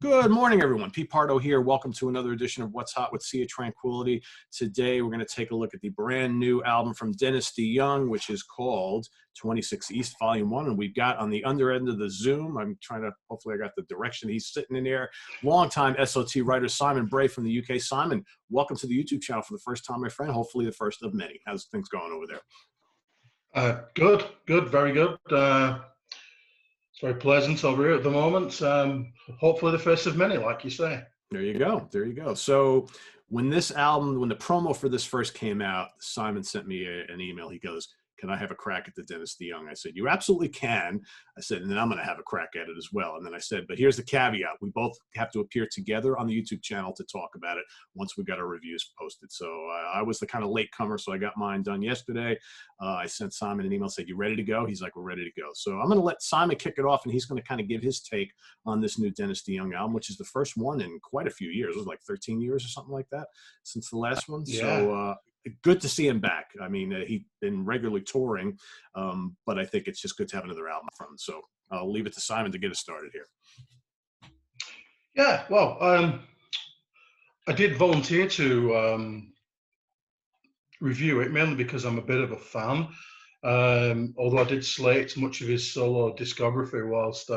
Good morning, everyone. Pete Pardo here. Welcome to another edition of What's Hot with Sea of Tranquility. Today, we're going to take a look at the brand new album from Dennis DeYoung, which is called 26 East Volume 1. And we've got on the under end of the Zoom, I'm trying to, hopefully I got the direction he's sitting in there, longtime SOT writer Simon Bray from the UK. Simon, welcome to the YouTube channel for the first time, my friend. Hopefully the first of many. How's things going over there? Good, very good. It's very pleasant over here at the moment. Hopefully the first of many, like you say. There you go. There you go. So when this album, when the promo for this first came out, Simon sent me an email. He goes, "Can I have a crack at the Dennis DeYoung?" I said, "You absolutely can." I said, "And then I'm going to have a crack at it as well." And then I said, "But here's the caveat. We both have to appear together on the YouTube channel to talk about it once we got our reviews posted." So I was the kind of latecomer, so I got mine done yesterday. I sent Simon an email, said, "You ready to go?" He's like, "We're ready to go." So I'm going to let Simon kick it off, and he's going to kind of give his take on this new Dennis DeYoung album, which is the first one in quite a few years. It was like 13 years or something like that since the last one. Yeah. So good to see him back. I mean, he's been regularly touring, but I think it's just good to have another album from him. So I'll leave it to Simon to get us started here. Yeah, well, I did volunteer to review it, mainly because I'm a bit of a fan, although I did slate much of his solo discography whilst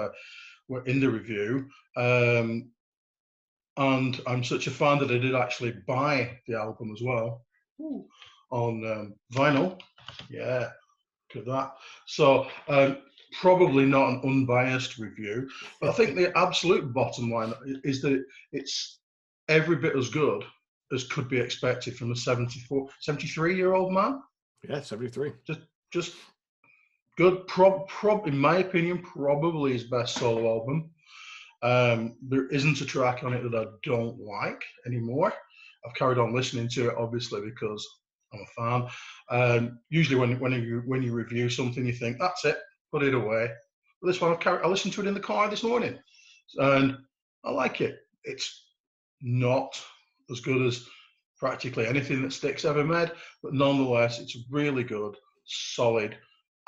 we're in the review. And I'm such a fan that I did actually buy the album as well. On vinyl. Yeah, look at that. So probably not an unbiased review, but I think the absolute bottom line is that it's every bit as good as could be expected from a 73-year-old man. Yeah, 73. Just good. In my opinion, probably his best solo album. There isn't a track on it that I don't like anymore. I've carried on listening to it, obviously, because I'm a fan. Usually when you review something, you think, that's it, put it away. But this one, I listened to it in the car this morning, and I like it. It's not as good as practically anything that Styx ever made, but nonetheless, it's a really good, solid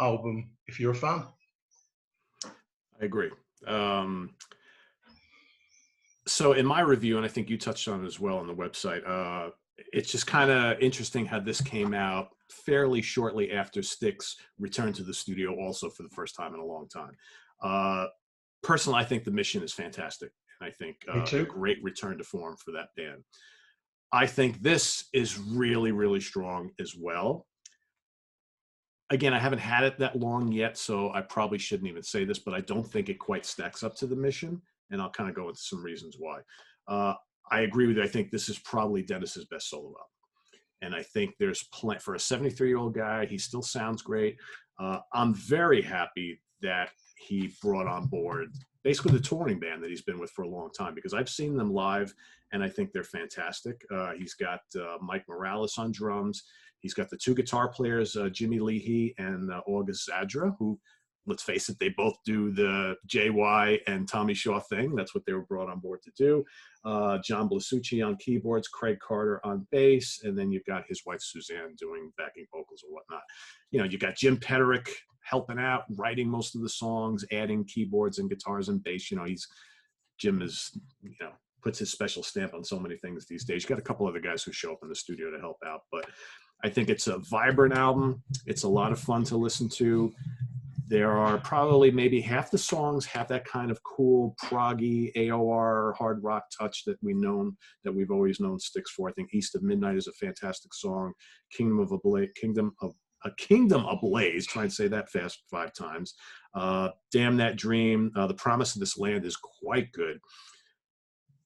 album if you're a fan. I agree. So in my review, and I think you touched on it as well on the website, it's just kind of interesting how this came out fairly shortly after Styx returned to the studio also for the first time in a long time. Personally, I think the mission is fantastic. And I think a great return to form for that band. I think this is really, really strong as well. Again, I haven't had it that long yet, so I probably shouldn't even say this, but I don't think it quite stacks up to the mission. And I'll kind of go into some reasons why. I agree with you. I think this is probably Dennis's best solo album. And I think there's plenty for a 73-year-old guy. He still sounds great. I'm very happy that he brought on board basically the touring band that he's been with for a long time, because I've seen them live and I think they're fantastic. He's got Mike Morales on drums. He's got the two guitar players, Jimmy Leahy and August Zadra, who, let's face it, they both do the JY and Tommy Shaw thing. That's what they were brought on board to do. John Blasucci on keyboards, Craig Carter on bass, and then you've got his wife Suzanne doing backing vocals or whatnot. You know, you got Jim Petterick helping out, writing most of the songs, adding keyboards and guitars and bass. You know, Jim is, you know, puts his special stamp on so many things these days. You got a couple other guys who show up in the studio to help out, but I think it's a vibrant album. It's a lot of fun to listen to. There are probably maybe half the songs have that kind of cool proggy AOR hard rock touch that we've always known Styx for. I think East of Midnight is a fantastic song. Kingdom Ablaze, try and say that fast 5 times. Damn That Dream, The Promise of This Land is quite good.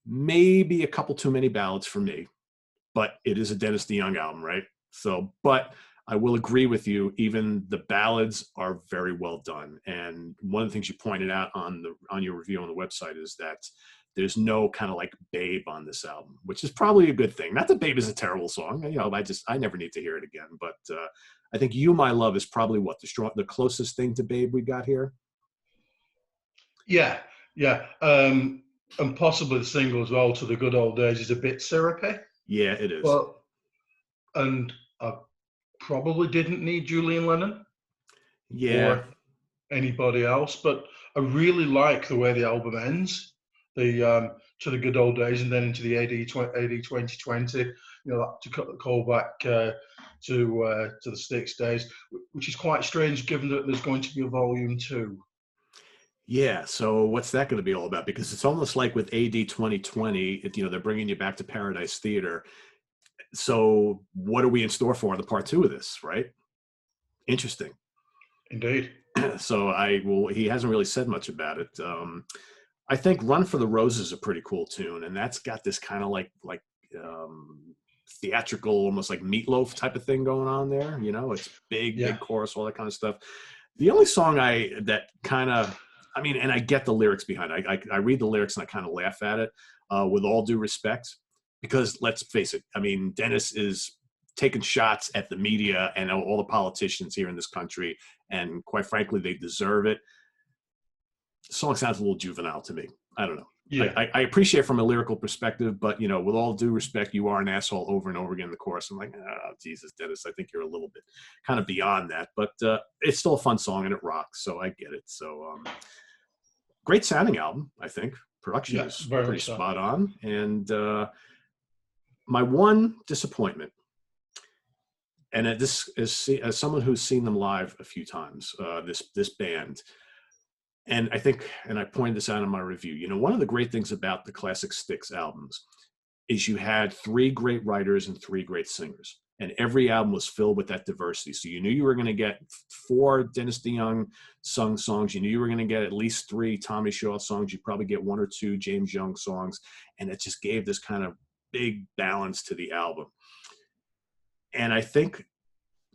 Maybe a couple too many ballads for me, but it is a Dennis DeYoung album, right? So, but I will agree with you. Even the ballads are very well done. And one of the things you pointed out on your review on the website is that there's no kind of like Babe on this album, which is probably a good thing. Not that Babe is a terrible song. You know, I never need to hear it again. But I think You, My Love is probably what the closest thing to Babe we got here. Yeah. And possibly the single as well, To the Good Old Days, is a bit syrupy. Yeah, it is. And I probably didn't need Julian Lennon. Yeah. Or anybody else, but I really like the way the album ends. the to the good old days, and then into the AD 2020. You know, to cut the call back to the Styx days, which is quite strange given that there's going to be a volume 2. Yeah, so what's that going to be all about? Because it's almost like with AD 2020, you know, they're bringing you back to Paradise Theater. So what are we in store for in the part 2 of this, right? Interesting. Indeed. So he hasn't really said much about it. I think Run for the Roses is a pretty cool tune, and that's got this kind of like theatrical, almost like Meatloaf type of thing going on there. You know, it's big chorus, all that kind of stuff. The only song and I get the lyrics behind it. I read the lyrics and I kind of laugh at it, with all due respect, because let's face it, I mean, Dennis is taking shots at the media and all the politicians here in this country, and quite frankly, they deserve it. The song sounds a little juvenile to me. I don't know. Yeah. I appreciate it from a lyrical perspective, but, you know, with all due respect, you are an asshole over and over again in the chorus. I'm like, oh, Jesus, Dennis, I think you're a little bit kind of beyond that. But it's still a fun song and it rocks, so I get it. So great sounding album, I think. Production is pretty spot on. And my one disappointment, and this is as someone who's seen them live a few times, this band, and I think, and I pointed this out in my review, you know, one of the great things about the classic Styx albums is you had 3 great writers and 3 great singers, and every album was filled with that diversity. So you knew you were going to get 4 Dennis DeYoung sung songs. You knew you were going to get at least 3 Tommy Shaw songs. You'd probably get 1 or 2 James Young songs, and it just gave this kind of big balance to the album. And I think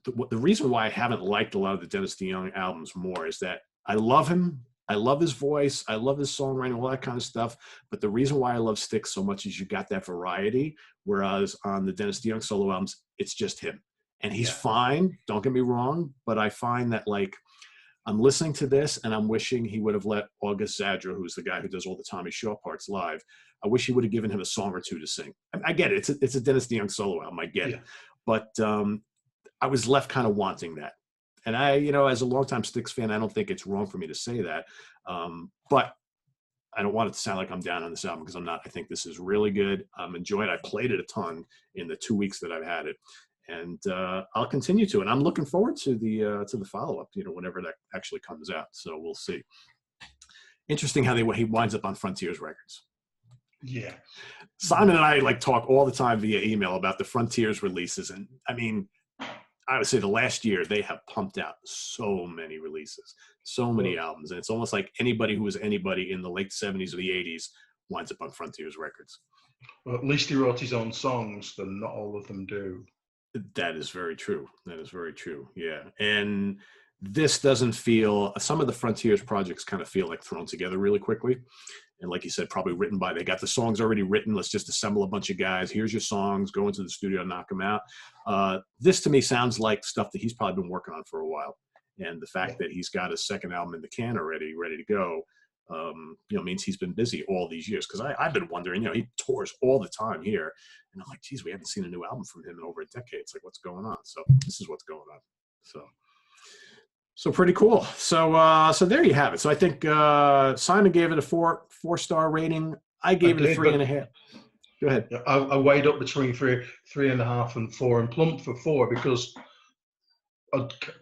the reason why I haven't liked a lot of the Dennis DeYoung albums more is that I love him. I love his voice. I love his songwriting, all that kind of stuff. But the reason why I love Styx so much is you got that variety. Whereas on the Dennis DeYoung solo albums, it's just him. And he's fine. Don't get me wrong. But I find that, like, I'm listening to this and I'm wishing he would have let August Zadra, who's the guy who does all the Tommy Shaw parts live, I wish he would have given him a song or 2 to sing. I get it. It's a Dennis DeYoung solo album. I get it. But I was left kind of wanting that. And I, you know, as a longtime Styx fan, I don't think it's wrong for me to say that. But I don't want it to sound like I'm down on this album, because I'm not. I think this is really good. I'm enjoying it. I played it a ton in the 2 weeks that I've had it. And I'll continue to. And I'm looking forward to the follow-up, you know, whenever that actually comes out. So we'll see. Interesting how he winds up on Frontiers Records. Yeah. Simon and I like talk all the time via email about the Frontiers releases. And I mean, I would say the last year they have pumped out so many releases, so many albums. And it's almost like anybody who was anybody in the late 70s or the 80s winds up on Frontiers Records. Well, at least he wrote his own songs, but not all of them do. That is very true. That is very true. Yeah. And this doesn't feel, some of the Frontiers projects kind of feel like thrown together really quickly. And like you said, probably written by, they got the songs already written. Let's just assemble a bunch of guys. Here's your songs. Go into the studio and knock them out. This to me sounds like stuff that he's probably been working on for a while. And the fact that he's got a second album in the can already, ready to go, you know, means he's been busy all these years. Because I've been wondering, you know, he tours all the time here. And I'm like, geez, we haven't seen a new album from him in over a decade. It's like, what's going on? So this is what's going on. So pretty cool. So there you have it. So I think Simon gave it a 4-star rating. I gave it a 3.5. Go ahead. I weighed up between 3.5 and 4, and plumped for 4 because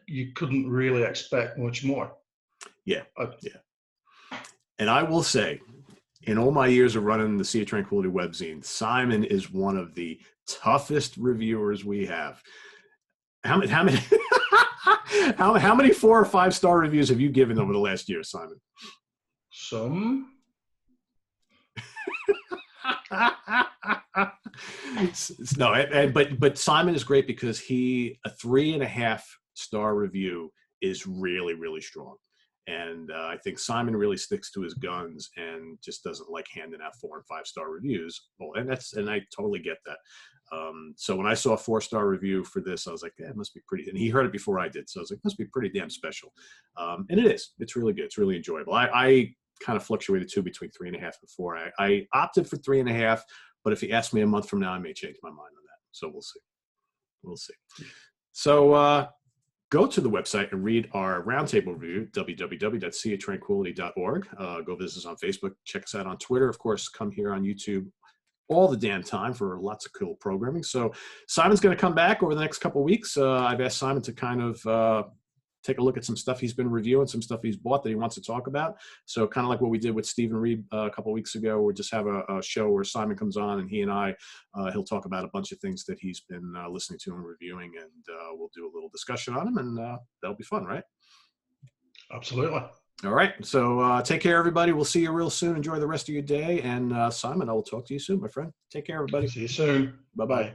you couldn't really expect much more. Yeah. And I will say, in all my years of running the Sea of Tranquility webzine, Simon is one of the toughest reviewers we have. How many? How many 4 or 5-star reviews have you given over the last year, Simon? Some. No, but Simon is great because a 3.5-star review is really, really strong. And I think Simon really sticks to his guns and just doesn't like handing out 4 and 5-star reviews. Well, and I totally get that. So when I saw a 4-star review for this, I was like, yeah, it must be pretty. And he heard it before I did, so I was like, it must be pretty damn special. And it is. It's really good. It's really enjoyable. I kind of fluctuated between 3.5 and 4. I opted for 3.5, but if you ask me a month from now, I may change my mind on that. So we'll see. So go to the website and read our roundtable review, www.seatranquility.org. Go visit us on Facebook. Check us out on Twitter. Of course, come here on YouTube all the damn time for lots of cool programming. So Simon's going to come back over the next couple of weeks. I've asked Simon to kind of take a look at some stuff he's been reviewing, some stuff he's bought that he wants to talk about. So kind of like what we did with Stephen Reed a couple of weeks ago, we'll just have a show where Simon comes on and he and I, he'll talk about a bunch of things that he's been listening to and reviewing, and we'll do a little discussion on them, and that'll be fun, right? Absolutely. All right. So take care, everybody. We'll see you real soon. Enjoy the rest of your day. And Simon, I will talk to you soon, my friend. Take care, everybody. See you soon. Bye-bye. Bye.